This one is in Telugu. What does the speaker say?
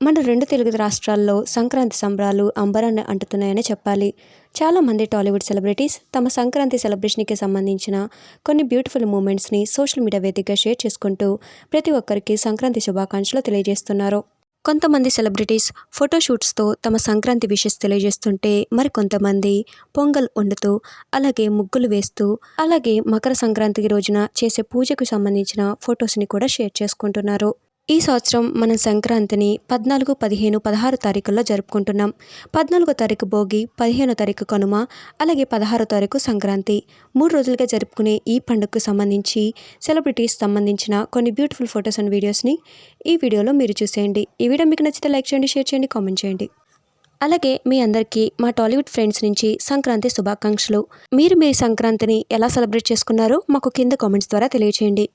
మన 2 తెలుగు రాష్ట్రాల్లో సంక్రాంతి సంబరాలు అంబరాన్ని అంటుతున్నాయనే చెప్పాలి. చాలామంది టాలీవుడ్ సెలబ్రిటీస్ తమ సంక్రాంతి సెలబ్రేషన్‌కి సంబంధించిన కొన్ని బ్యూటిఫుల్ మూమెంట్స్‌ని సోషల్ మీడియా వేదికగా షేర్ చేసుకుంటూ ప్రతి ఒక్కరికి సంక్రాంతి శుభాకాంక్షలు తెలియజేస్తున్నారు. కొంతమంది సెలబ్రిటీస్ ఫోటోషూట్స్‌తో తమ సంక్రాంతి విషెస్ తెలియజేస్తుంటే, మరికొంతమంది పొంగల్ వండుతూ, అలాగే ముగ్గులు వేస్తూ, అలాగే మకర సంక్రాంతి రోజున చేసే పూజకు సంబంధించిన ఫొటోస్‌ని కూడా షేర్ చేసుకుంటున్నారు. ఈ సంవత్సరం మనం సంక్రాంతిని 14, 15, 16 తారీఖుల్లో జరుపుకుంటున్నాం. 14వ తారీఖు భోగి, 15వ తారీఖు కనుమ, అలాగే 16వ తారీఖు సంక్రాంతి. 3 రోజులుగా జరుపుకునే ఈ పండుగకు సంబంధించి సెలబ్రిటీస్ సంబంధించిన కొన్ని బ్యూటిఫుల్ ఫొటోస్ అండ్ వీడియోస్ని ఈ వీడియోలో మీరు చూసేయండి. ఈ వీడియో మీకు నచ్చితే లైక్ చేయండి, షేర్ చేయండి, కామెంట్ చేయండి. అలాగే మీ అందరికీ మా టాలీవుడ్ ఫ్రెండ్స్ నుంచి సంక్రాంతి శుభాకాంక్షలు. మీరు మీ సంక్రాంతిని ఎలా సెలబ్రేట్ చేసుకున్నారో మాకు కింద కామెంట్స్ ద్వారా తెలియచేయండి.